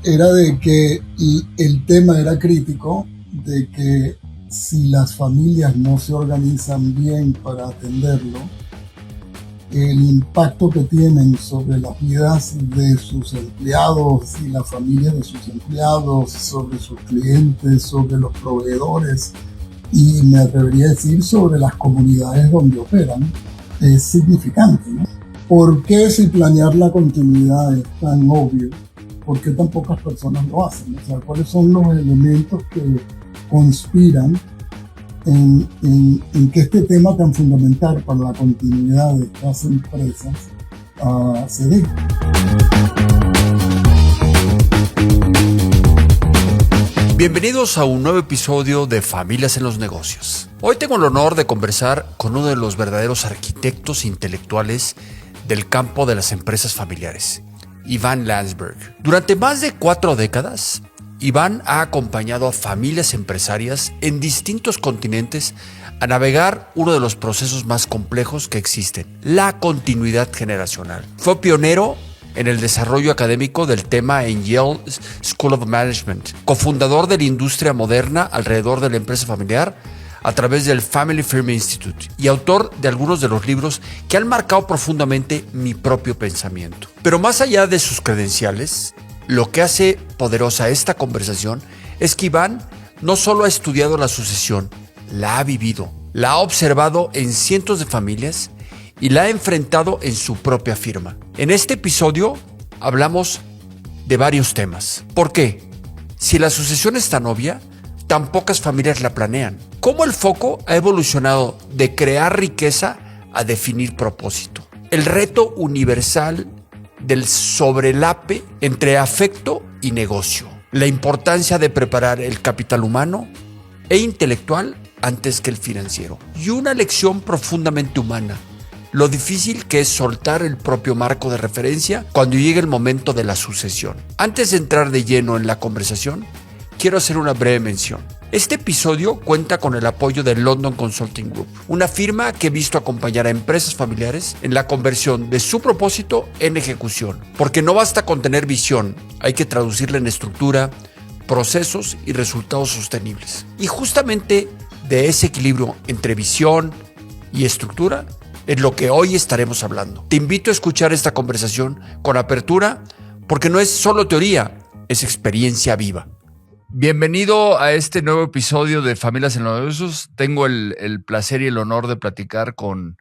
era de que el tema era crítico, de que si las familias no se organizan bien para atenderlo, el impacto que tienen sobre las vidas de sus empleados y las familias de sus empleados, sobre sus clientes, sobre los proveedores y me atrevería a decir sobre las comunidades donde operan, es significante, ¿no? ¿Por qué si planear la continuidad es tan obvio? ¿Por qué tan pocas personas lo hacen? O sea, ¿cuáles son los elementos que conspiran en que este tema tan fundamental para la continuidad de estas empresas se dé? Bienvenidos a un nuevo episodio de Familias en los Negocios. Hoy tengo el honor de conversar con uno de los verdaderos arquitectos intelectuales del campo de las empresas familiares, Ivan Landsberg. Durante más de 4 décadas, Ivan ha acompañado a familias empresarias en distintos continentes a navegar uno de los procesos más complejos que existen, la continuidad generacional. Fue pionero en el desarrollo académico del tema en Yale School of Management, cofundador de la industria moderna alrededor de la empresa familiar a través del Family Firm Institute y autor de algunos de los libros que han marcado profundamente mi propio pensamiento. Pero más allá de sus credenciales, lo que hace poderosa esta conversación es que Iván no solo ha estudiado la sucesión, la ha vivido, la ha observado en cientos de familias y la ha enfrentado en su propia firma. En este episodio hablamos de varios temas. ¿Por qué? Si la sucesión es tan obvia, tan pocas familias la planean. ¿Cómo el foco ha evolucionado de crear riqueza a definir propósito? El reto universal del sobrelape entre afecto y negocio. La importancia de preparar el capital humano e intelectual antes que el financiero. Y una lección profundamente humana. Lo difícil que es soltar el propio marco de referencia cuando llegue el momento de la sucesión. Antes de entrar de lleno en la conversación, quiero hacer una breve mención. Este episodio cuenta con el apoyo de London Consulting Group, una firma que he visto acompañar a empresas familiares en la conversión de su propósito en ejecución. Porque no basta con tener visión, hay que traducirla en estructura, procesos y resultados sostenibles. Y justamente de ese equilibrio entre visión y estructura es lo que hoy estaremos hablando. Te invito a escuchar esta conversación con apertura porque no es solo teoría, es experiencia viva. Bienvenido a este nuevo episodio de Familias en los Negocios. Tengo el placer y el honor de platicar con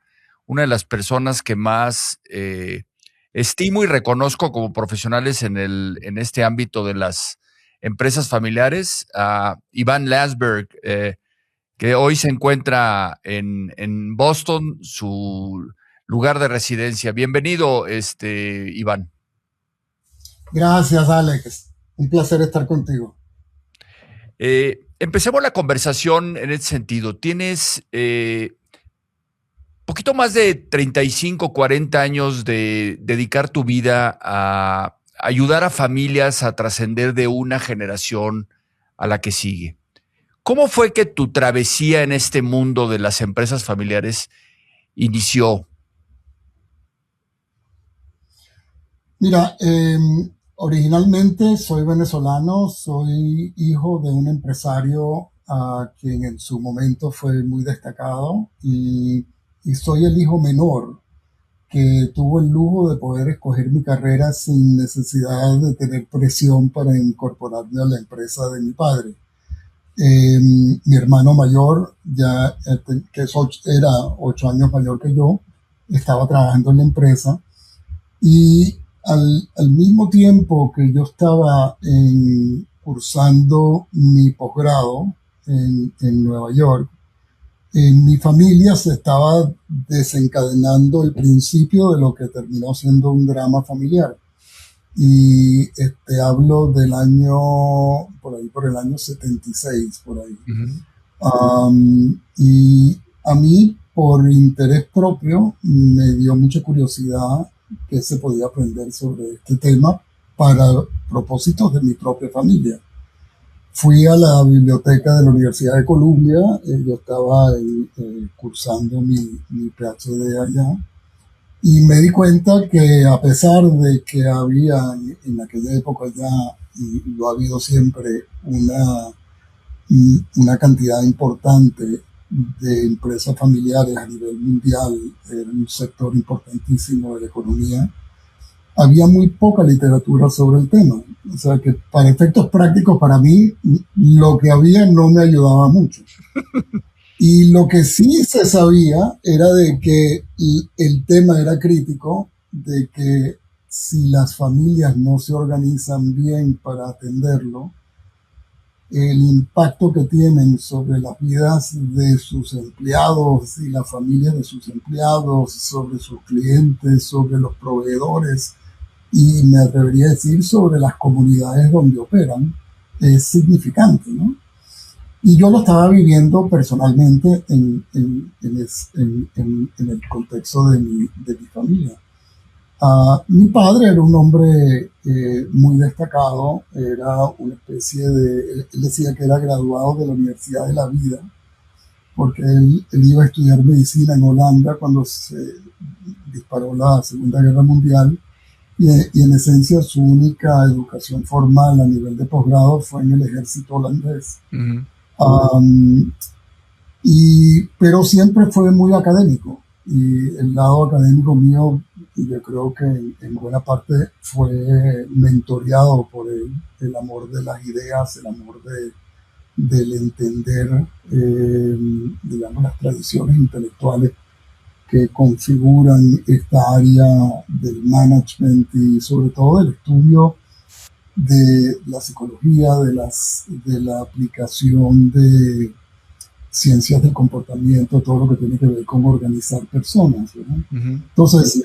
una de las personas que más estimo y reconozco como profesionales en este ámbito de las empresas familiares, a Ivan Landsberg, que hoy se encuentra en Boston, su lugar de residencia. Bienvenido, Iván. Gracias, Alex. Un placer estar contigo. Empecemos la conversación en este sentido. Tienes poquito más de 35, 40 años de dedicar tu vida a ayudar a familias a trascender de una generación a la que sigue. ¿Cómo fue que tu travesía en este mundo de las empresas familiares inició? Mira, originalmente soy venezolano, soy hijo de un empresario quien en su momento fue muy destacado y soy el hijo menor que tuvo el lujo de poder escoger mi carrera sin necesidad de tener presión para incorporarme a la empresa de mi padre. Mi hermano mayor, era 8 años mayor que yo, estaba trabajando en la empresa y al mismo tiempo que yo estaba cursando mi posgrado en Nueva York, en mi familia se estaba desencadenando el principio de lo que terminó siendo un drama familiar. Y hablo del año, por el año 76, por ahí. Y a mí, por interés propio, me dio mucha curiosidad qué se podía aprender sobre este tema para propósitos de mi propia familia. Fui a la biblioteca de la Universidad de Columbia, yo estaba cursando mi PhD allá, Y me di cuenta que a pesar de que había en aquella época ya, y lo ha habido siempre, una cantidad importante de empresas familiares a nivel mundial, en un sector importantísimo de la economía, había muy poca literatura sobre el tema. O sea que para efectos prácticos, para mí, lo que había no me ayudaba mucho. Y lo que sí se sabía era de que el tema era crítico, de que si las familias no se organizan bien para atenderlo, el impacto que tienen sobre las vidas de sus empleados y las familias de sus empleados, sobre sus clientes, sobre los proveedores y me atrevería a decir sobre las comunidades donde operan, es significante, ¿no? Y yo lo estaba viviendo personalmente en el contexto de mi familia. Mi padre era un hombre muy destacado, era una especie de, él decía que era graduado de la Universidad de la Vida, porque él iba a estudiar medicina en Holanda cuando se disparó la Segunda Guerra Mundial, y en esencia su única educación formal a nivel de posgrado fue en el ejército holandés. Ujú. Um, pero siempre fue muy académico y el lado académico mío yo creo que en buena parte fue mentoreado por el amor de las ideas, el amor del entender, digamos, las tradiciones intelectuales que configuran esta área del management y sobre todo del estudio de la psicología, de la aplicación de ciencias del comportamiento, todo lo que tiene que ver con organizar personas, ¿verdad? Ujú. Entonces,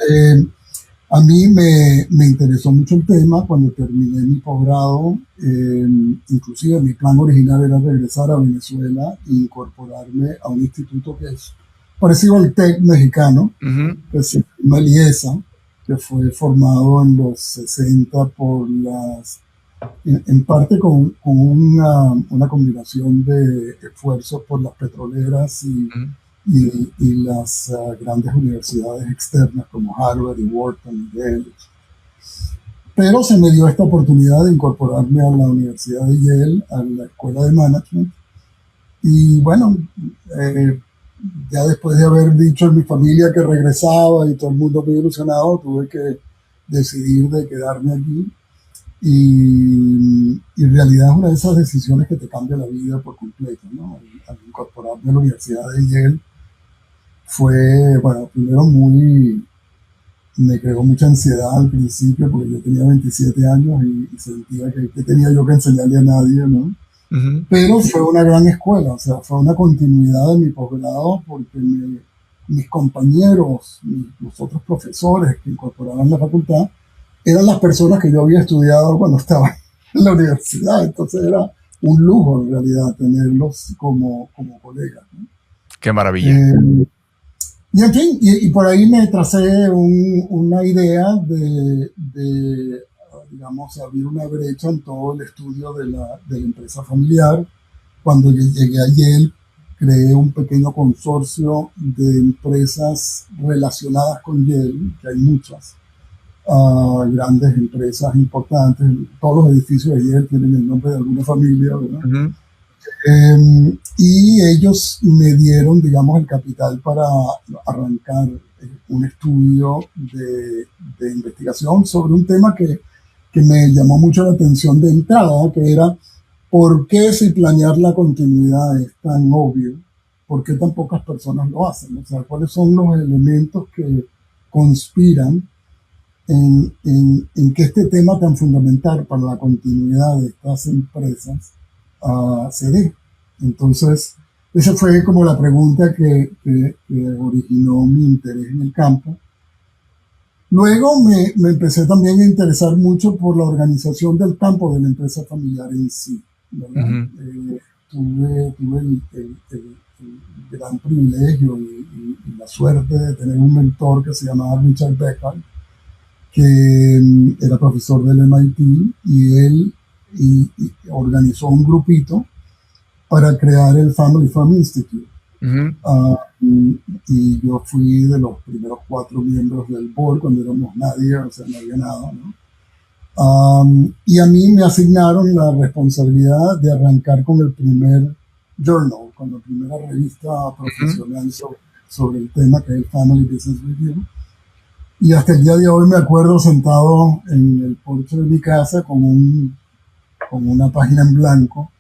a mí me interesó mucho el tema cuando terminé mi posgrado. Inclusive mi plan original era regresar a Venezuela e incorporarme a un instituto que es parecido al TEC mexicano, Ujú. que se llama IESA, que fue formado en los 60 por en parte con una combinación de esfuerzos por las petroleras Ujú. y las grandes universidades externas como Harvard y Wharton y Yale. Pero se me dio esta oportunidad de incorporarme a la Universidad de Yale, a la Escuela de Management. Y bueno, ya después de haber dicho en mi familia que regresaba y todo el mundo muy ilusionado, tuve que decidir de quedarme allí. Y en realidad es una de esas decisiones que te cambia la vida por completo, ¿no? Al incorporarme a la Universidad de Yale fue, bueno, primero me creó mucha ansiedad al principio porque yo tenía 27 años y sentía que tenía yo que enseñarle a nadie, ¿no? Ujú. Pero fue una gran escuela, o sea, fue una continuidad de mi posgrado porque mis compañeros, los otros profesores que incorporaban la facultad, eran las personas que yo había estudiado cuando estaba en la universidad. Entonces era un lujo en realidad tenerlos como colegas, ¿no? Qué maravilla. Y en fin, y por ahí me tracé una idea digamos, abrir una brecha en todo el estudio de la empresa familiar. Cuando llegué a Yale, creé un pequeño consorcio de empresas relacionadas con Yale, que hay muchas, grandes empresas importantes. Todos los edificios de Yale tienen el nombre de alguna familia, ¿verdad? Ujú. Y ellos me dieron, digamos, el capital para arrancar un estudio de investigación sobre un tema que me llamó mucho la atención de entrada, que era por qué si planear la continuidad es tan obvio, por qué tan pocas personas lo hacen. O sea, cuáles son los elementos que conspiran en que este tema tan fundamental para la continuidad de estas empresas se dé. Entonces, esa fue como la pregunta que originó mi interés en el campo. Luego me empecé también a interesar mucho por la organización del campo de la empresa familiar en sí, ¿verdad? Ujú. Tuve el gran privilegio y la suerte de tener un mentor que se llamaba Richard Beckard, que era profesor del MIT, y él organizó un grupito para crear el Family Farm Institute. Ujú. y yo fui de los primeros 4 miembros del board cuando éramos nadie, o sea, no había nada, ¿no? Y a mí me asignaron la responsabilidad de arrancar con el primer journal, con la primera revista profesional sobre el tema, que es el Family Business Review. Y hasta el día de hoy me acuerdo sentado en el porche de mi casa con una página en blanco,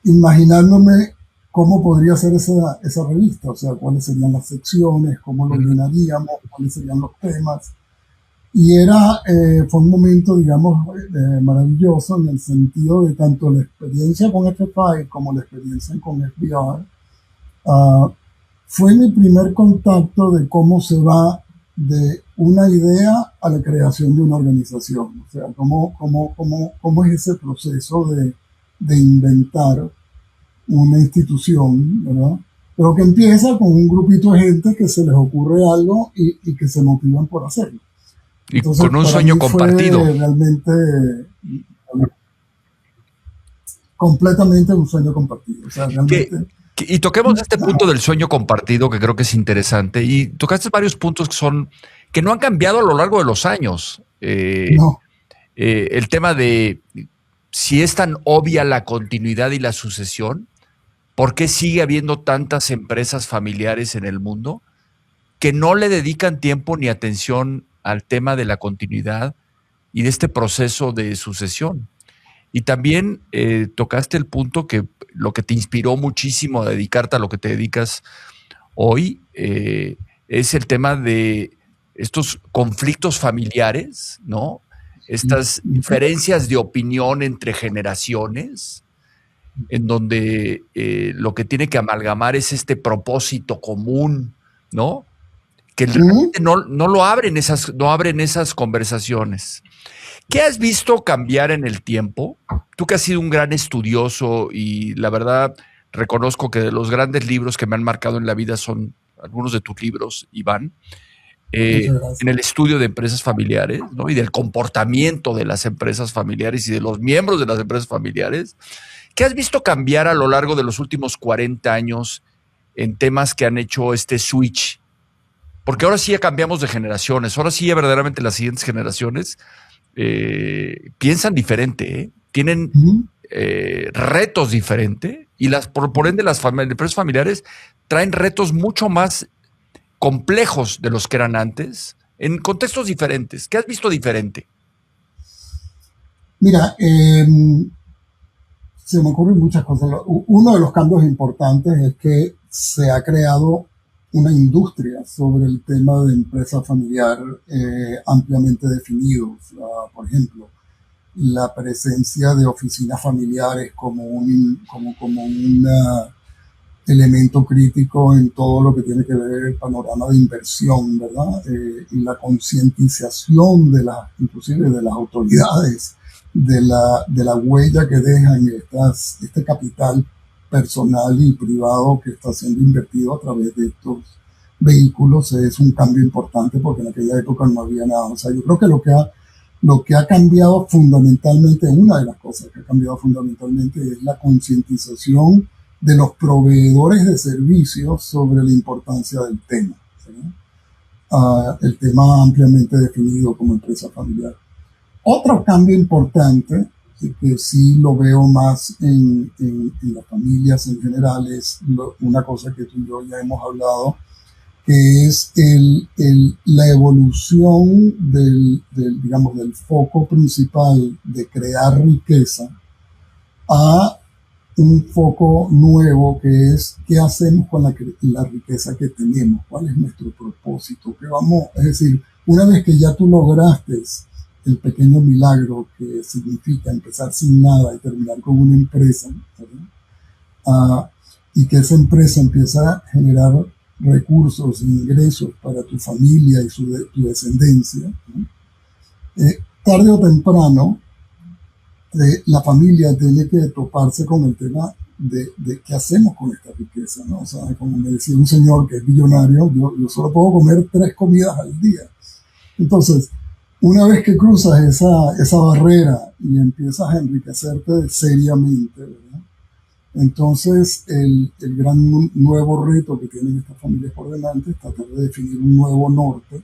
imaginándome cómo podría ser esa revista, o sea, cuáles serían las secciones, cómo lo llenaríamos, cuáles serían los temas. Y fue un momento, digamos, maravilloso en el sentido de tanto la experiencia con FFI como la experiencia con FBR. Fue mi primer contacto de cómo se va de una idea a la creación de una organización. O sea, cómo es ese proceso de inventar una institución, ¿verdad? Pero que empieza con un grupito de gente que se les ocurre algo y que se motivan por hacerlo. Y entonces, con un sueño compartido. Realmente completamente un sueño compartido. O sea, realmente... Y toquemos este punto del sueño compartido, que creo que es interesante. Y tocaste varios puntos que no han cambiado a lo largo de los años. No. El tema de si es tan obvia la continuidad y la sucesión, ¿por qué sigue habiendo tantas empresas familiares en el mundo que no le dedican tiempo ni atención al tema de la continuidad y de este proceso de sucesión? Y también tocaste el punto que lo que te inspiró muchísimo a dedicarte a lo que te dedicas hoy es el tema de estos conflictos familiares, ¿no? Estas diferencias de opinión entre generaciones, en donde lo que tiene que amalgamar es este propósito común, ¿no? Que realmente no lo abren no abren esas conversaciones. ¿Qué has visto cambiar en el tiempo? Tú que has sido un gran estudioso y la verdad reconozco que de los grandes libros que me han marcado en la vida son algunos de tus libros, Iván, en el estudio de empresas familiares, ¿no? Y del comportamiento de las empresas familiares y de los miembros de las empresas familiares. ¿Qué has visto cambiar a lo largo de los últimos 40 años en temas que han hecho este switch? Porque ahora sí ya cambiamos de generaciones, ahora sí ya verdaderamente las siguientes generaciones piensan diferente, tienen retos diferentes y por ende las empresas familiares traen retos mucho más complejos de los que eran antes, en contextos diferentes. ¿Qué has visto diferente? Mira, se me ocurren muchas cosas. Uno de los cambios importantes es que se ha creado una industria sobre el tema de empresa familiar ampliamente definidos. Por ejemplo, la presencia de oficinas familiares como un elemento crítico en todo lo que tiene que ver el panorama de inversión, ¿verdad? Y la concientización inclusive de las autoridades de la huella que dejan este capital personal y privado que está siendo invertido a través de estos vehículos es un cambio importante porque en aquella época no había nada. O sea, yo creo que lo que ha cambiado fundamentalmente, una de las cosas que ha cambiado fundamentalmente es la concientización de los proveedores de servicios sobre la importancia del tema, ¿sí? El tema ampliamente definido como empresa familiar. Otro cambio importante que sí lo veo más en las familias en general es una cosa que tú y yo ya hemos hablado, que es la evolución digamos, del foco principal de crear riqueza a un foco nuevo que es qué hacemos con la riqueza que tenemos, cuál es nuestro propósito, es decir, una vez que ya tú lograste el pequeño milagro que significa empezar sin nada y terminar con una empresa, y que esa empresa empieza a generar recursos e ingresos para tu familia y tu descendencia, tarde o temprano la familia tiene que toparse con el tema de qué hacemos con esta riqueza, ¿no? O sea, como me decía un señor que es billonario, yo solo puedo comer 3 comidas al día. Entonces, una vez que cruzas esa barrera y empiezas a enriquecerte seriamente, ¿verdad? Entonces, el gran nuevo reto que tienen estas familias por delante es tratar de definir un nuevo norte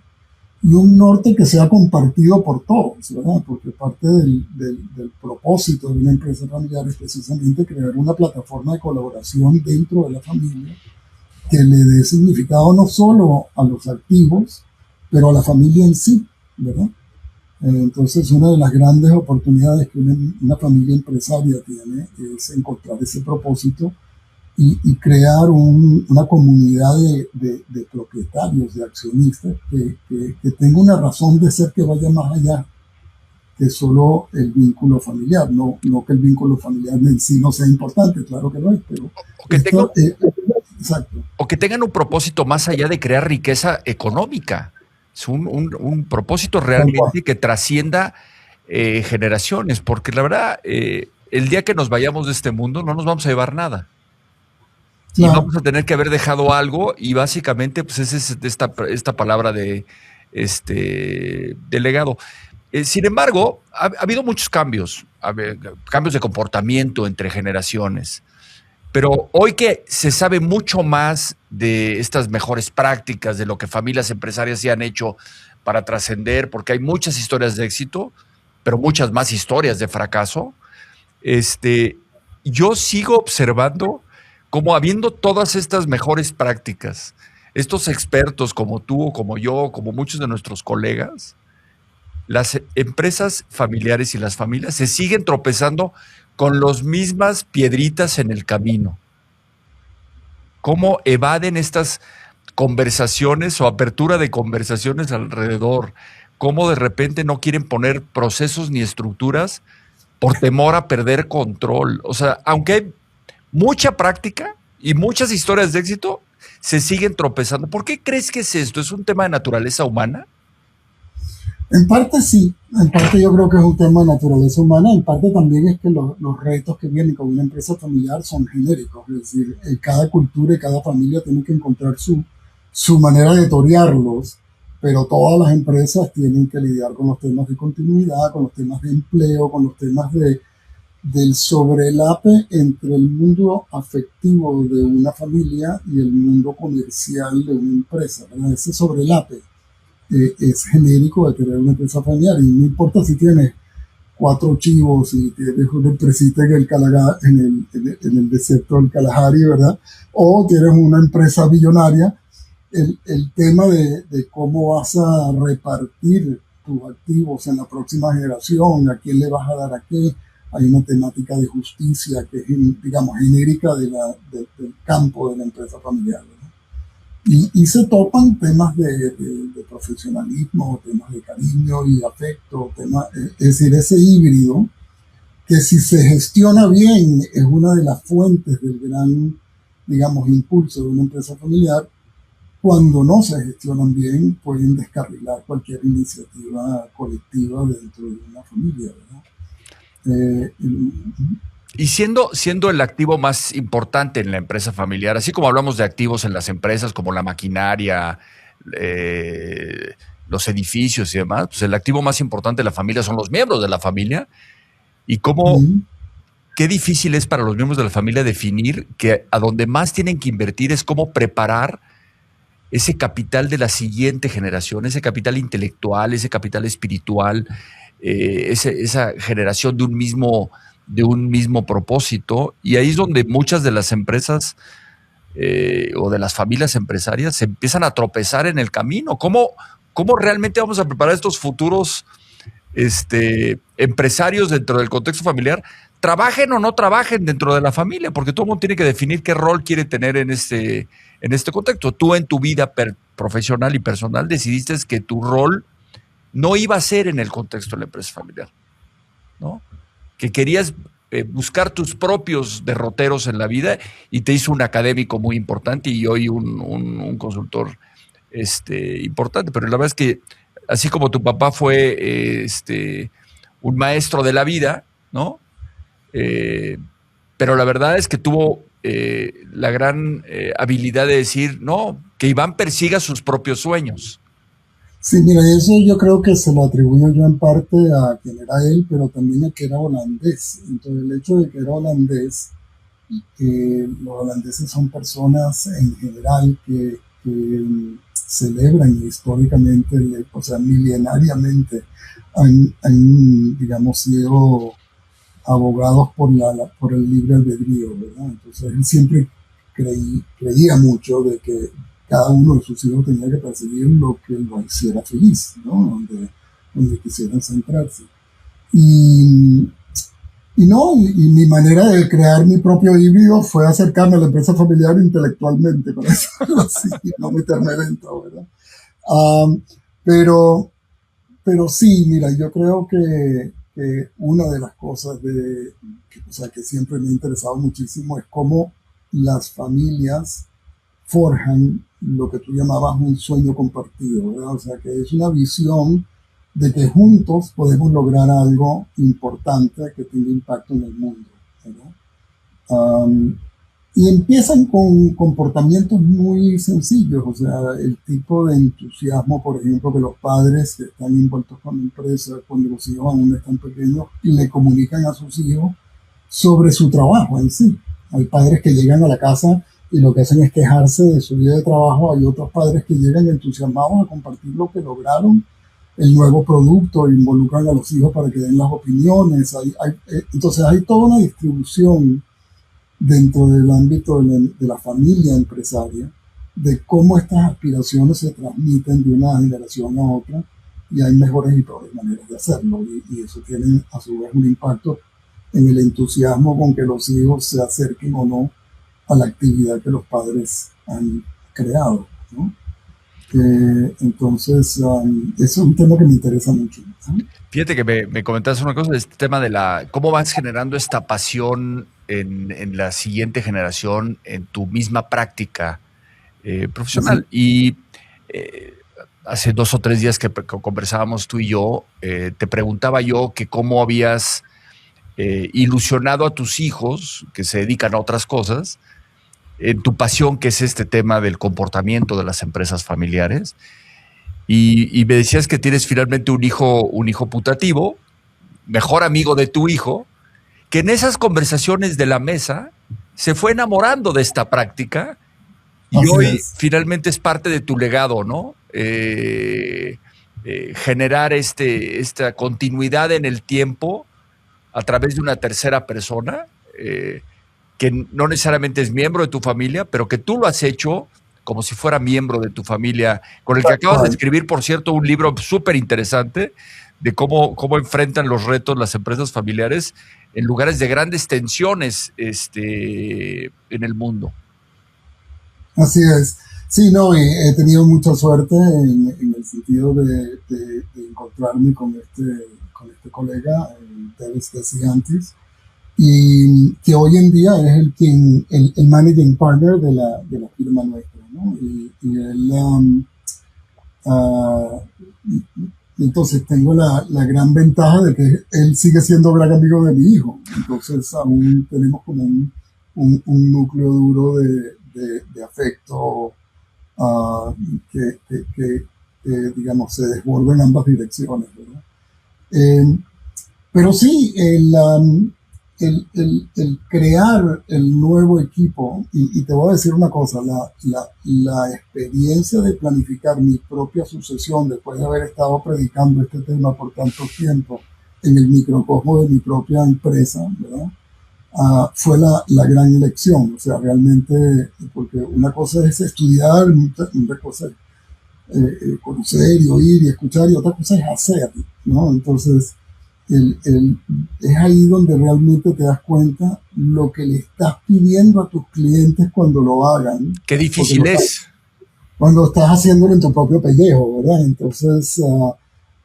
y un norte que sea compartido por todos, ¿verdad? Porque parte del propósito de una empresa familiar es precisamente crear una plataforma de colaboración dentro de la familia que le dé significado no solo a los activos, pero a la familia en sí, ¿verdad? Entonces, una de las grandes oportunidades que una familia empresaria tiene es encontrar ese propósito y crear una comunidad de propietarios, de accionistas, que tenga una razón de ser que vaya más allá que solo el vínculo familiar. No que el vínculo familiar en sí no sea importante, claro que lo es, pero O que tengan, esto, exacto, o que tengan un propósito más allá de crear riqueza económica. Es un propósito tal cual. realmente que trascienda generaciones, porque la verdad, el día que nos vayamos de este mundo no nos vamos a llevar nada. Y Claro, vamos a tener que haber dejado algo y básicamente pues esa es esta palabra de legado. Sin embargo, ha habido muchos cambios, cambios de comportamiento entre generaciones. Pero hoy que se sabe mucho más de estas mejores prácticas, de lo que familias empresarias se han hecho para trascender, porque hay muchas historias de éxito, pero muchas más historias de fracaso, este, yo sigo observando cómo habiendo todas estas mejores prácticas, estos expertos como tú o como yo, como muchos de nuestros colegas, las empresas familiares y las familias se siguen tropezando con las mismas piedritas en el camino. ¿Cómo evaden estas conversaciones o apertura de conversaciones alrededor? ¿Cómo de repente no quieren poner procesos ni estructuras por temor a perder control? O sea, aunque hay mucha práctica y muchas historias de éxito, se siguen tropezando. ¿Por qué crees que es esto? ¿Es un tema de naturaleza humana? en parte sí, en parte yo creo que es un tema de naturaleza humana, en parte también es que los retos que vienen con una empresa familiar son genéricos, es decir, cada cultura y cada familia tiene que encontrar su manera de torearlos, pero todas las empresas tienen que lidiar con los temas de continuidad, con los temas de empleo, con los temas del sobrelape entre el mundo afectivo de una familia y el mundo comercial de una empresa, ¿verdad? Ese sobrelape es genérico de tener una empresa familiar y no importa si tienes cuatro chivos y tienes una empresita en el desierto del Kalahari, ¿verdad? O tienes una empresa billonaria, el tema de cómo vas a repartir tus activos en la próxima generación, a quién le vas a dar a qué, hay una temática de justicia que es, digamos, genérica del campo de la empresa familiar, ¿verdad? Y se topan temas de profesionalismo, temas de cariño y afecto, es decir, ese híbrido que si se gestiona bien es una de las fuentes del gran, digamos, impulso de una empresa familiar. Cuando no se gestionan bien, pueden descarrilar cualquier iniciativa colectiva dentro de una familia, ¿verdad? Eh, Y siendo el activo más importante en la empresa familiar, así como hablamos de activos en las empresas como la maquinaria, eh, los edificios y demás, pues el activo más importante de la familia son los miembros de la familia y cómo, qué difícil es para los miembros de la familia definir que a donde más tienen que invertir es cómo preparar ese capital de la siguiente generación, ese capital intelectual, ese capital espiritual, esa generación de un mismo propósito. Y ahí es donde muchas de las empresas o de las familias empresarias se empiezan a tropezar en el camino. ¿Cómo realmente vamos a preparar estos futuros empresarios dentro del contexto familiar? Trabajen o no trabajen dentro de la familia, porque todo el mundo tiene que definir qué rol quiere tener en este contexto. Tú en tu vida profesional y personal decidiste que tu rol no iba a ser en el contexto de la empresa familiar, ¿no? Que querías buscar tus propios derroteros en la vida y te hizo un académico muy importante y hoy un consultor importante. Pero la verdad es que así como tu papá fue un maestro de la vida, ¿no? Eh, pero la verdad es que tuvo la gran habilidad de decir, no, que Iván persiga sus propios sueños. sí, mira, eso yo creo que se lo atribuyo yo en parte a quien era él, pero también a que era holandés. Entonces, el hecho de que era holandés los holandeses son personas en general que celebran históricamente, o sea, milenariamente, digamos, sido abogados por el libre albedrío, ¿verdad? Entonces él siempre creía mucho de que cada uno de sus hijos tenía que perseguir lo que lo hiciera feliz, ¿no? Donde quisieran centrarse. Y, y mi manera de crear mi propio híbrido fue acercarme a la empresa familiar intelectualmente, para decirlo así, no meterme dentro, ¿verdad? Um, pero, pero sí, mira, yo creo que una de las cosas o sea, que siempre me ha interesado muchísimo es cómo las familias forjan lo que tú llamabas un sueño compartido, ¿verdad? O sea, que es una visión de que juntos podemos lograr algo importante que tenga impacto en el mundo, ¿verdad? Um, y empiezan con comportamientos muy sencillos, o sea, el tipo de entusiasmo, por ejemplo, que los padres que están envueltos con la empresa, cuando los hijos aún están pequeños, le comunican a sus hijos sobre su trabajo en sí. Hay padres que llegan a la casa y lo que hacen es quejarse de su día de trabajo. Hay otros padres que llegan entusiasmados a compartir lo que lograron, el nuevo producto, involucran a los hijos para que den las opiniones. Entonces hay toda una distribución dentro del ámbito de la familia empresaria de cómo estas aspiraciones se transmiten de una generación a otra, y hay mejores y peores maneras de hacerlo, y eso tiene a su vez un impacto en el entusiasmo con que los hijos se acerquen o no a la actividad que los padres han creado, ¿no? Entonces, eso es un tema que me interesa mucho, ¿no? Fíjate que me comentaste una cosa de este tema de cómo vas generando esta pasión en la siguiente generación, en tu misma práctica profesional. Así, Y hace 2 o 3 días que conversábamos tú y yo, te preguntaba yo que cómo habías ilusionado a tus hijos que se dedican a otras cosas en tu pasión, que es este tema del comportamiento de las empresas familiares. Y me decías que tienes finalmente un hijo putativo, mejor amigo de tu hijo, que en esas conversaciones de la mesa se fue enamorando de esta práctica y así hoy es. finalmente es parte de tu legado, ¿no? Generar esta continuidad en el tiempo a través de una tercera persona, que no necesariamente es miembro de tu familia, pero que tú lo has hecho como si fuera miembro de tu familia, con el que Tal acabas de cual. escribir, por cierto, un libro súper interesante de cómo enfrentan los retos las empresas familiares en lugares de grandes tensiones en el mundo. Así es. Sí, no, y he tenido mucha suerte en el sentido de encontrarme con este colega, Tevis Desiantis, y que hoy en día es el managing partner de la firma nuestra, ¿no? Y él, uh, entonces tengo la gran ventaja de que él sigue siendo gran amigo de mi hijo, entonces aún tenemos como un núcleo duro de afecto, uh, que, que, que, digamos, se desborda en ambas direcciones, ¿verdad? Eh, pero sí, el crear el nuevo equipo, y te voy a decir una cosa, la experiencia de planificar mi propia sucesión después de haber estado predicando este tema por tanto tiempo en el microcosmo de mi propia empresa, ¿verdad? Fue la gran elección. O sea, realmente, porque una cosa es estudiar, otra cosa es conocer y oír y escuchar, y otra cosa es hacer, ¿no? Entonces, es ahí donde realmente te das cuenta lo que le estás pidiendo a tus clientes cuando lo hagan, Qué porque difícil es. cuando estás haciéndolo en tu propio pellejo, ¿verdad? Entonces,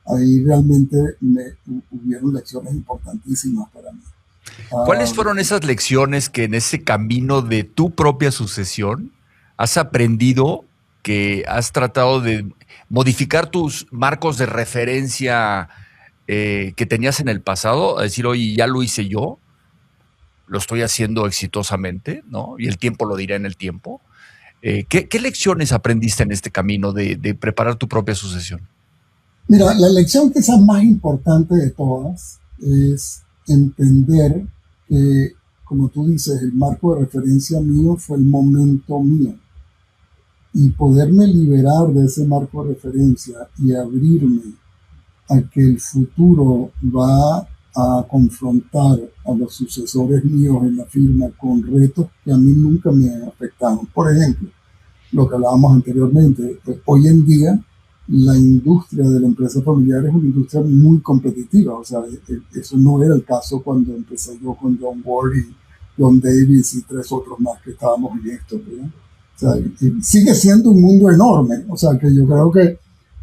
ahí realmente hubieron lecciones importantísimas para mí. ¿Cuáles Uh, fueron esas lecciones que en ese camino de tu propia sucesión has aprendido, que has tratado de modificar tus marcos de referencia que tenías en el pasado? A decir, oye, ya lo hice yo, lo estoy haciendo exitosamente, ¿no? Y el tiempo lo dirá en el tiempo. ¿Qué lecciones aprendiste en este camino de preparar tu propia sucesión? Mira, la lección quizás más importante de todas es entender que como tú dices, el marco de referencia mío fue el momento mío. Y poderme liberar de ese marco de referencia y abrirme a que el futuro va a confrontar a los sucesores míos en la firma con retos que a mí nunca me afectaron. Por ejemplo, lo que hablábamos anteriormente, hoy en día la industria de la empresa familiar es una industria muy competitiva. O sea, eso no era el caso cuando empecé yo con John Ward y John Davis y 3 otros más que estábamos en esto, ¿verdad? O sea, y sigue siendo un mundo enorme. O sea, que yo creo que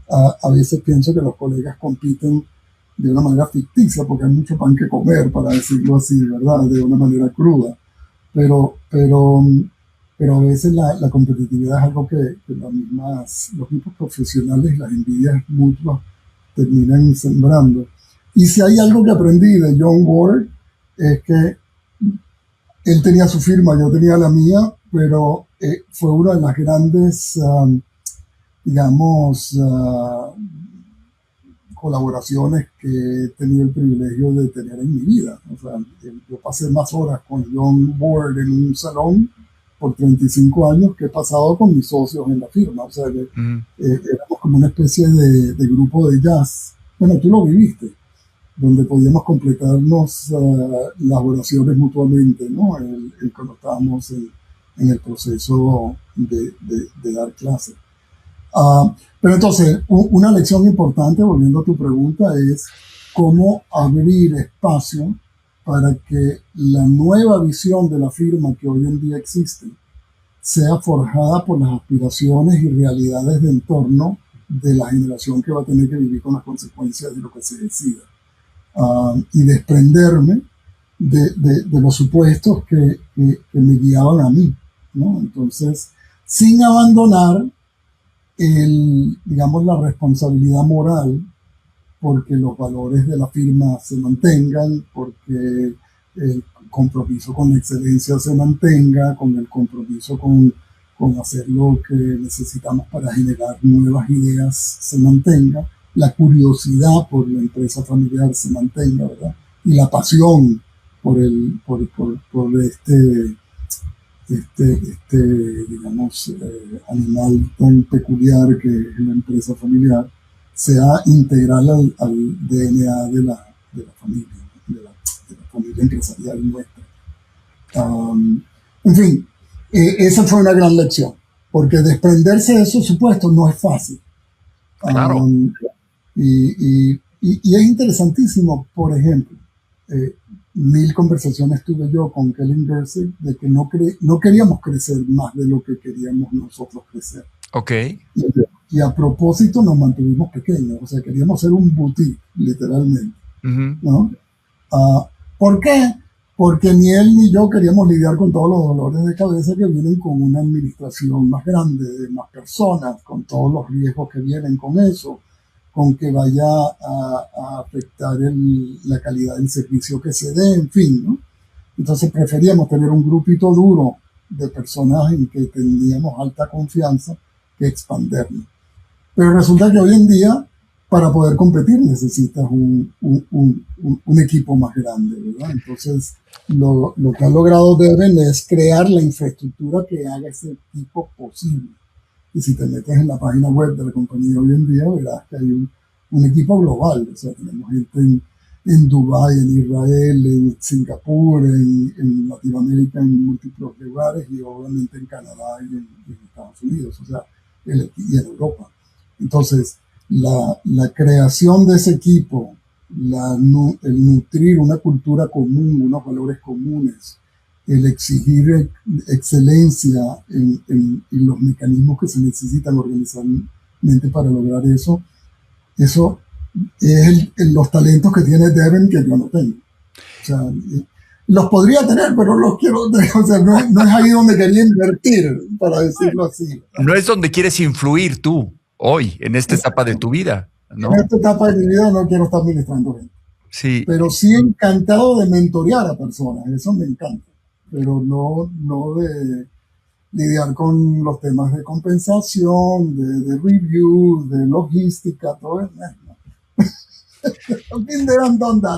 a veces pienso que los colegas compiten de una manera ficticia porque hay mucho pan que comer, para decirlo así, ¿verdad? De una manera cruda. Pero a veces la competitividad es algo que los mismos profesionales, las envidias mutuas, terminan sembrando. Y si hay algo que aprendí de John Ward, es que él tenía su firma, yo tenía la mía, pero fue una de las grandes, digamos, colaboraciones que he tenido el privilegio de tener en mi vida. O sea, yo pasé más horas con John Ward en un salón por 35 años que he pasado con mis socios en la firma. O sea, que éramos como una especie de grupo de jazz. Bueno, tú lo viviste, donde podíamos completarnos las oraciones mutuamente, ¿no? Cuando estábamos en el proceso de dar clases. Pero entonces, una lección importante, volviendo a tu pregunta, es cómo abrir espacio para que la nueva visión de la firma que hoy en día existe sea forjada por las aspiraciones y realidades de entorno de la generación que va a tener que vivir con las consecuencias de lo que se decida. Y desprenderme de los supuestos que me guiaban a mí, ¿no? Entonces, sin abandonar digamos, la responsabilidad moral porque los valores de la firma se mantengan, porque el compromiso con la excelencia se mantenga, con el compromiso con hacer lo que necesitamos para generar nuevas ideas se mantenga, la curiosidad por la empresa familiar se mantenga, ¿verdad? Y la pasión por digamos, animal tan peculiar que es la empresa familiar, sea integral al DNA de la familia, de la familia empresarial nuestra. En fin, esa fue una gran lección, porque desprenderse de esos supuestos no es fácil. Claro. Y es interesantísimo, por ejemplo, 1000 conversaciones tuve yo con Kellen Gersig de que no queríamos crecer más de lo que queríamos nosotros crecer. Ok. Y a propósito nos mantuvimos pequeños, o sea, queríamos ser un boutique, literalmente. ¿No? ¿Por qué? Porque ni él ni yo queríamos lidiar con todos los dolores de cabeza que vienen con una administración más grande, de más personas, con todos los riesgos que vienen con eso, con que vaya a afectar la calidad del servicio que se dé, en fin, ¿no? Entonces preferíamos tener un grupito duro de personas en que teníamos alta confianza que expandernos. Pero resulta que hoy en día, para poder competir, necesitas un equipo más grande, ¿verdad? Entonces, lo que ha logrado Devin es crear la infraestructura que haga ese equipo posible. Y si te metes en la página web de la compañía hoy en día, verás que hay un equipo global. O sea, tenemos gente en Dubái, en Israel, en Singapur, en Latinoamérica, en múltiples lugares, y obviamente en Canadá y en Estados Unidos, o sea, y en Europa. Entonces, la creación de ese equipo, el nutrir una cultura común, unos valores comunes, el exigir excelencia en los mecanismos que se necesitan organizadamente para lograr eso es los talentos que tiene Devin que yo no tengo. O sea, los podría tener, pero los quiero tener. O sea, no es ahí donde quería invertir, para decirlo así. No es donde quieres influir tú hoy, en esta etapa de tu vida, ¿no? En esta etapa de mi vida no quiero estar administrando gente. Sí. Pero sí encantado de mentorear a personas, eso me encanta. Pero no de lidiar con los temas de compensación, de review, de logística, todo eso.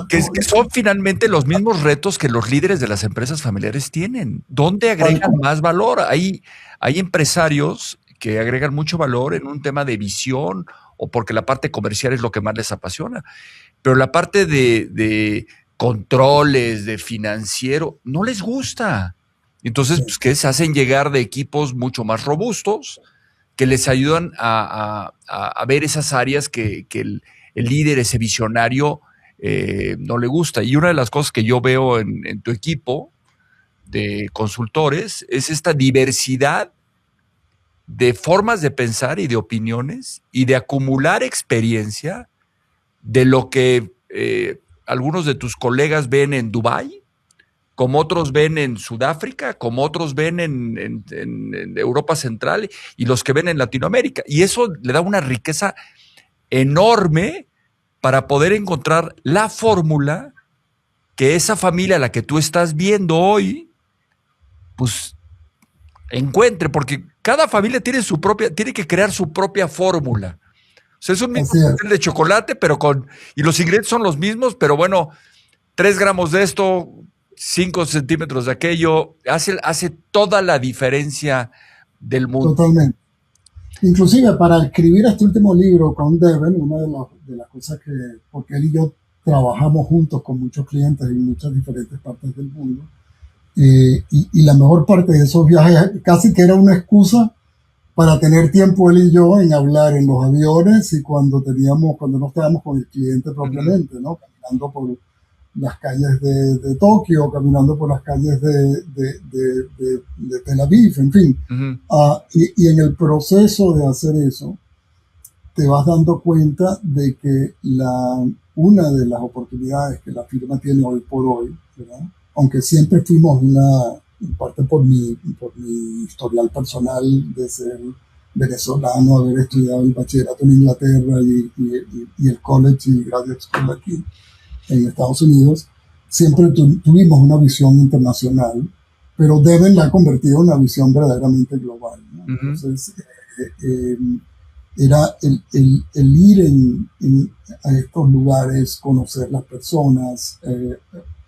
Que son finalmente los mismos retos que los líderes de las empresas familiares tienen. ¿Dónde agregan más valor? Hay empresarios que agregan mucho valor en un tema de visión o porque la parte comercial es lo que más les apasiona. Pero la parte de controles, de financiero, no les gusta. Entonces, pues, ¿qué? Se hacen llegar de equipos mucho más robustos que les ayudan a ver esas áreas que el líder, ese visionario, no le gusta. Y una de las cosas que yo veo en tu equipo de consultores es esta diversidad de formas de pensar y de opiniones y de acumular experiencia de lo que algunos de tus colegas ven en Dubái, como otros ven en Sudáfrica, como otros ven en Europa Central y los que ven en Latinoamérica. Y eso le da una riqueza enorme para poder encontrar la fórmula que esa familia a la que tú estás viendo hoy, pues encuentre, porque cada familia tiene que crear su propia fórmula. O sea, es un mismo pastel de chocolate, y los ingredientes son los mismos, pero bueno, 3 gramos de esto, 5 centímetros de aquello, hace toda la diferencia del mundo. Totalmente. Inclusive para escribir este último libro con Devin, una de las cosas porque él y yo trabajamos juntos con muchos clientes en muchas diferentes partes del mundo, y la mejor parte de esos viajes casi que era una excusa para tener tiempo él y yo en hablar en los aviones y cuando no estábamos con el cliente propiamente, ¿no? Caminando por las calles de Tokio, caminando por las calles de Tel Aviv, en fin. Y en el proceso de hacer eso, te vas dando cuenta de que una de las oportunidades que la firma tiene hoy por hoy, ¿verdad? Aunque siempre fuimos en parte por mi historial personal de ser venezolano, haber estudiado el bachillerato en Inglaterra y el college y graduate school aquí en Estados Unidos, siempre tuvimos una visión internacional, pero Devin la ha convertido en una visión verdaderamente global, ¿no? Entonces, era el ir a estos lugares, conocer las personas,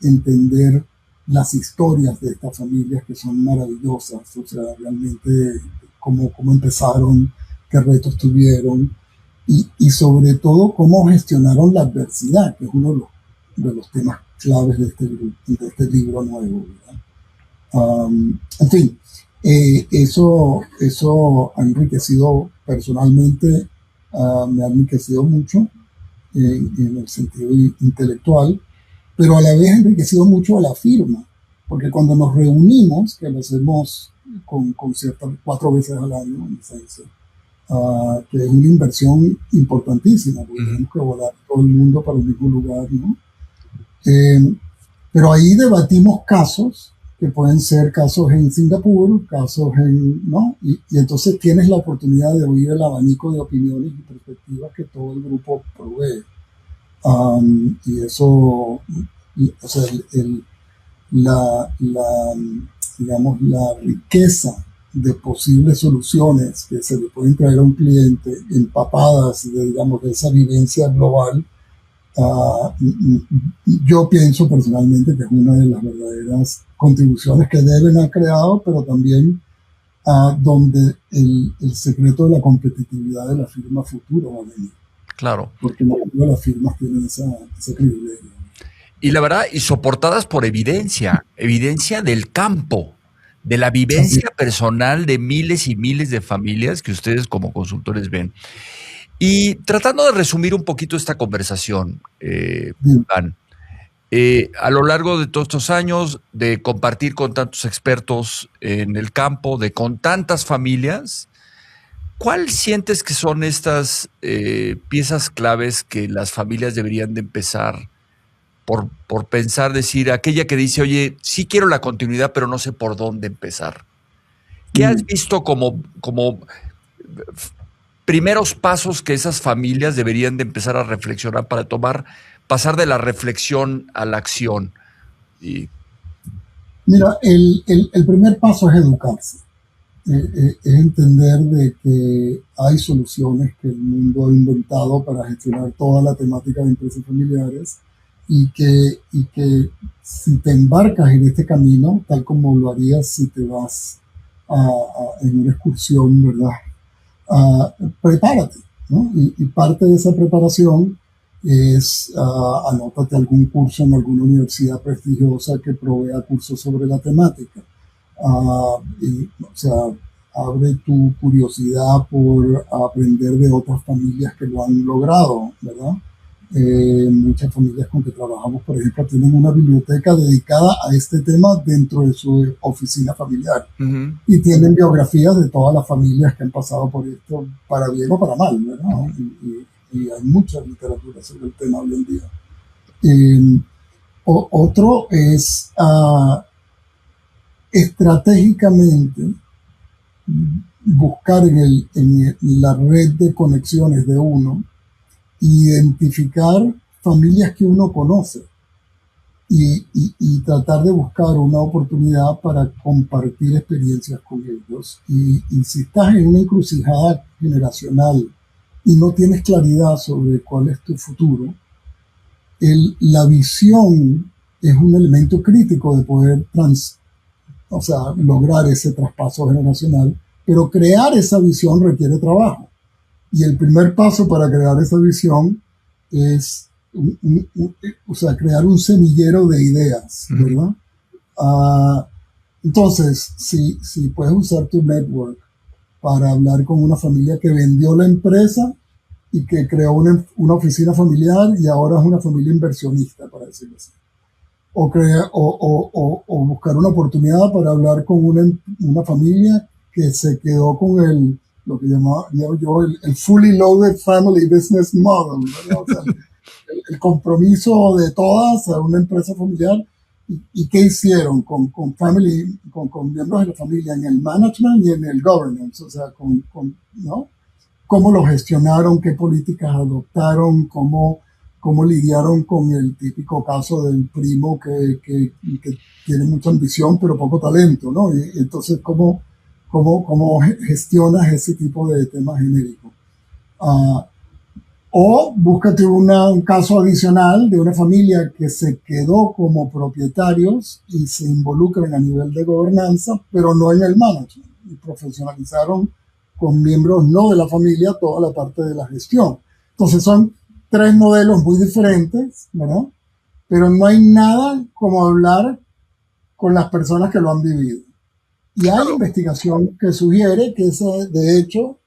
entender las historias de estas familias que son maravillosas, o sea, realmente cómo empezaron, qué retos tuvieron y sobre todo cómo gestionaron la adversidad, que es uno de los temas claves de este libro nuevo, ¿verdad? En fin, eso ha enriquecido personalmente, me ha enriquecido mucho en el sentido intelectual, pero a la vez ha enriquecido mucho a la firma, porque cuando nos reunimos, que lo hacemos con ciertas 4 veces al año, que es una inversión importantísima, porque tenemos que volar todo el mundo para el mismo lugar, ¿no? Pero ahí debatimos casos que pueden ser casos en Singapur, ¿no? Y entonces tienes la oportunidad de oír el abanico de opiniones y perspectivas que todo el grupo provee. Y eso, o sea, digamos, la riqueza de posibles soluciones que se le pueden traer a un cliente empapadas digamos, de esa vivencia global, yo pienso personalmente que es una de las verdaderas contribuciones que Devin ha creado, pero también donde el secreto de la competitividad de la firma futuro va a venir. Claro. Porque las firmas tienen ese privilegio. Y la verdad, y soportadas por evidencia del campo, de la vivencia personal de miles y miles de familias que ustedes como consultores ven. Y tratando de resumir un poquito esta conversación, Dan, a lo largo de todos estos años de compartir con tantos expertos en el campo, con tantas familias, ¿cuál sientes que son estas piezas claves que las familias deberían de empezar por pensar, decir, aquella que dice, oye, sí quiero la continuidad, pero no sé por dónde empezar? ¿Qué has visto como primeros pasos que esas familias deberían de empezar a reflexionar para pasar de la reflexión a la acción? Mira, el primer paso es educarse. Es entender de que hay soluciones que el mundo ha inventado para gestionar toda la temática de empresas familiares y que si te embarcas en este camino, tal como lo harías si te vas en una excursión, ¿verdad? Prepárate, ¿no? Y parte de esa preparación es anótate algún curso en alguna universidad prestigiosa que provea cursos sobre la temática. O sea, abre tu curiosidad por aprender de otras familias que lo han logrado, ¿verdad? Muchas familias con que trabajamos, por ejemplo, tienen una biblioteca dedicada a este tema dentro de su oficina familiar. Ujú. Y tienen biografías de todas las familias que han pasado por esto, para bien o para mal, ¿verdad? Y hay mucha literatura sobre el tema hoy en día. Otro es estratégicamente buscar en la red de conexiones de uno, identificar familias que uno conoce y tratar de buscar una oportunidad para compartir experiencias con ellos. Y si estás en una encrucijada generacional y no tienes claridad sobre cuál es tu futuro, la visión es un elemento crítico de poder o sea, lograr ese traspaso generacional, pero crear esa visión requiere trabajo. Y el primer paso para crear esa visión es o sea, crear un semillero de ideas, ¿verdad? Entonces, si puedes usar tu network para hablar con una familia que vendió la empresa y que creó una oficina familiar y ahora es una familia inversionista, para decirlo así. O buscar una oportunidad para hablar con una familia que se quedó con lo que llamo yo el fully loaded family business model, ¿verdad? O sea, el compromiso de todas a una empresa familiar y qué hicieron con miembros de la familia en el management y en el governance, o sea, ¿no? Cómo lo gestionaron, qué políticas adoptaron, cómo lidiaron con el típico caso del primo que tiene mucha ambición pero poco talento, ¿no? Y entonces, ¿cómo gestionas ese tipo de temas genéricos? O búscate un caso adicional de una familia que se quedó como propietarios y se involucran a nivel de gobernanza, pero no en el management, y profesionalizaron con miembros no de la familia toda la parte de la gestión. Entonces son tres modelos muy diferentes, ¿verdad? Pero no hay nada como hablar con las personas que lo han vivido. Y hay Claro. investigación que sugiere que ese, de hecho,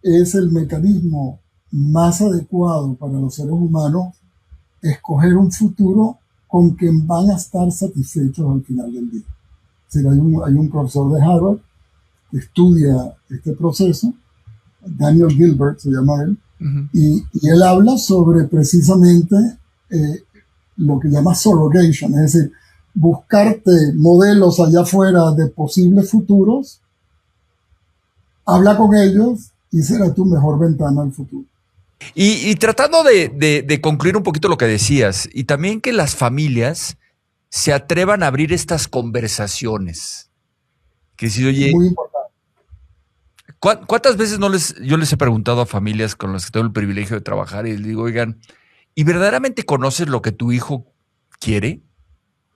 es el mecanismo más adecuado para los seres humanos, escoger un futuro con quien van a estar satisfechos al final del día. Es decir, hay un profesor de Harvard que estudia este proceso, Daniel Gilbert se llama él, Ujú. y él habla sobre precisamente lo que llama surrogation, es decir, buscarte modelos allá afuera de posibles futuros, habla con ellos y será tu mejor ventana al futuro. Y tratando de concluir un poquito lo que decías, y también que las familias se atrevan a abrir estas conversaciones. Que si, oye, Muy importante. ¿cuántas veces yo les he preguntado a familias con las que tengo el privilegio de trabajar y les digo, oigan, ¿y verdaderamente conoces lo que tu hijo quiere?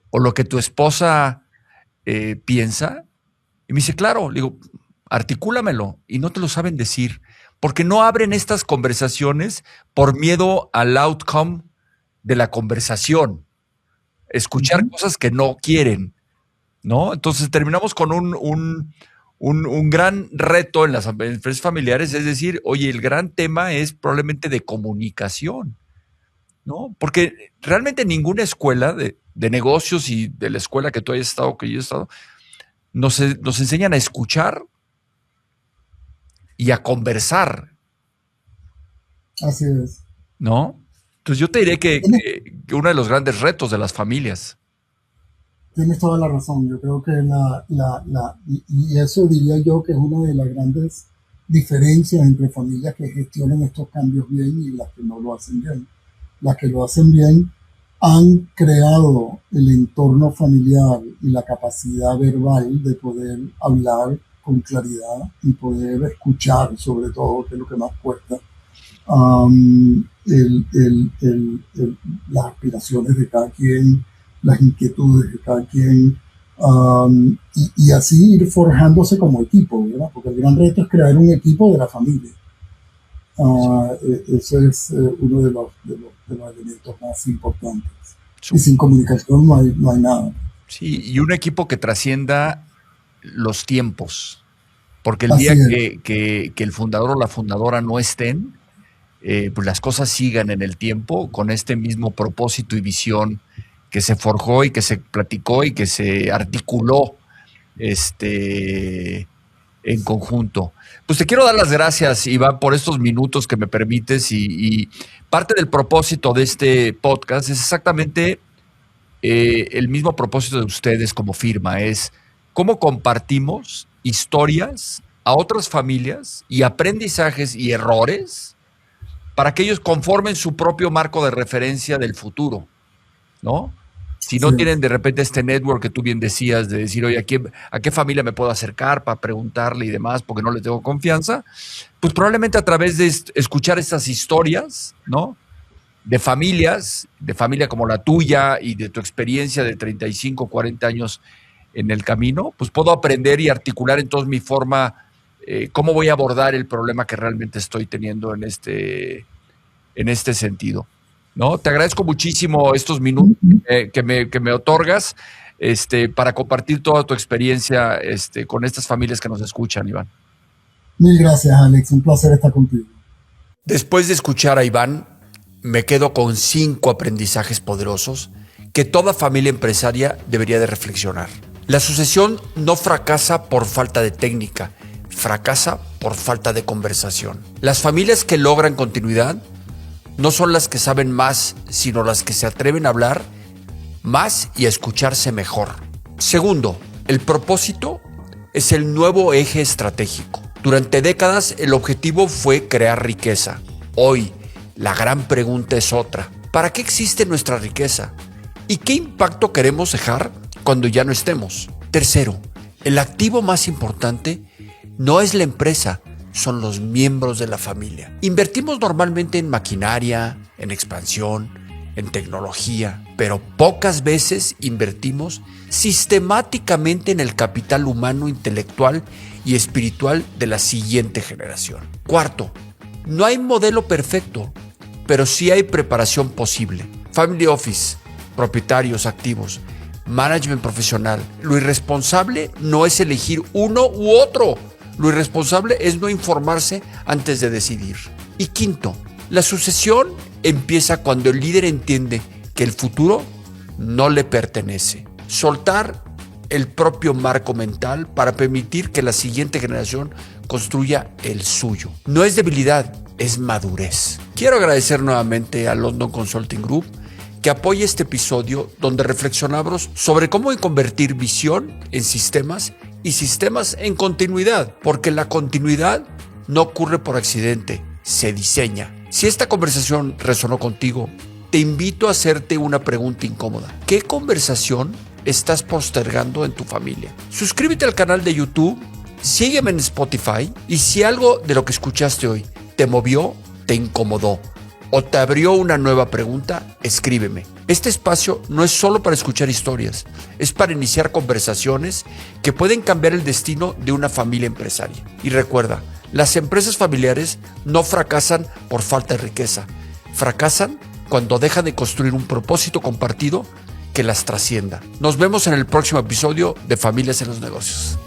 ¿O lo que tu esposa piensa? Y me dice, claro, le digo, articúlamelo. Y no te lo saben decir, porque no abren estas conversaciones por miedo al outcome de la conversación, escuchar cosas que no quieren, ¿no? Entonces terminamos con un gran reto en las empresas familiares, es decir, oye, el gran tema es probablemente de comunicación, ¿no? Porque realmente ninguna escuela de negocios y de la escuela que tú hayas estado, que yo he estado, nos enseñan a escuchar y a conversar, Así es. ¿no? Entonces yo te diré Tienes, que uno de los grandes retos de las familias. tienes toda la razón. Yo creo que y eso diría yo que es una de las grandes diferencias entre familias que gestionan estos cambios bien y las que no lo hacen bien. Las que lo hacen bien han creado el entorno familiar y la capacidad verbal de poder hablar con claridad y poder escuchar, sobre todo, que es lo que más cuesta, las aspiraciones de cada quien, las inquietudes de cada quien, y así ir forjándose como equipo, ¿verdad? Porque el gran reto es crear un equipo de la familia. Ese es uno de los elementos más importantes. Y sin comunicación no hay nada. Sí, y un equipo que trascienda los tiempos, porque el Así día es. que el fundador o la fundadora no estén, pues las cosas sigan en el tiempo con este mismo propósito y visión que se forjó y que se platicó y que se articuló en conjunto. Pues te quiero dar las gracias, Iván, por estos minutos que me permites y parte del propósito de este podcast es exactamente el mismo propósito de ustedes como firma, es cómo compartimos historias a otras familias y aprendizajes y errores para que ellos conformen su propio marco de referencia del futuro, ¿no? Si Así no es. tienen de repente este network que tú bien decías de decir, oye, ¿a qué familia me puedo acercar para preguntarle y demás porque no le tengo confianza? Pues probablemente a través de escuchar estas historias, ¿no? De familias, de familia como la tuya y de tu experiencia de 35, 40 años en el camino, pues puedo aprender y articular entonces mi forma, cómo voy a abordar el problema que realmente estoy teniendo en este sentido. ¿No? Te agradezco muchísimo estos minutos que me otorgas para compartir toda tu experiencia con estas familias que nos escuchan, Iván. Mil gracias, Alex. Un placer estar contigo. Después de escuchar a Iván, me quedo con 5 aprendizajes poderosos que toda familia empresaria debería de reflexionar. La sucesión no fracasa por falta de técnica, fracasa por falta de conversación. Las familias que logran continuidad no son las que saben más, sino las que se atreven a hablar más y a escucharse mejor. Segundo, el propósito es el nuevo eje estratégico. Durante décadas el objetivo fue crear riqueza. Hoy, la gran pregunta es otra. ¿Para qué existe nuestra riqueza? ¿Y qué impacto queremos dejar cuando ya no estemos? Tercero, el activo más importante no es la empresa, son los miembros de la familia. Invertimos normalmente en maquinaria, en expansión, en tecnología, pero pocas veces invertimos sistemáticamente en el capital humano, intelectual y espiritual de la siguiente generación. Cuarto, no hay modelo perfecto, pero sí hay preparación posible. Family Office, propietarios activos, management profesional. Lo irresponsable no es elegir uno u otro. Lo irresponsable es no informarse antes de decidir. Y quinto, la sucesión empieza cuando el líder entiende que el futuro no le pertenece. Soltar el propio marco mental para permitir que la siguiente generación construya el suyo. No es debilidad, es madurez. Quiero agradecer nuevamente a London Consulting Group que apoya este episodio donde reflexionamos sobre cómo convertir visión en sistemas y sistemas en continuidad, porque la continuidad no ocurre por accidente, se diseña. Si esta conversación resonó contigo, te invito a hacerte una pregunta incómoda. ¿Qué conversación estás postergando en tu familia? Suscríbete al canal de YouTube, sígueme en Spotify y si algo de lo que escuchaste hoy te movió, te incomodó o te abrió una nueva pregunta, escríbeme. Este espacio no es solo para escuchar historias, es para iniciar conversaciones que pueden cambiar el destino de una familia empresaria. Y recuerda, las empresas familiares no fracasan por falta de riqueza, fracasan cuando dejan de construir un propósito compartido que las trascienda. Nos vemos en el próximo episodio de Familias en los Negocios.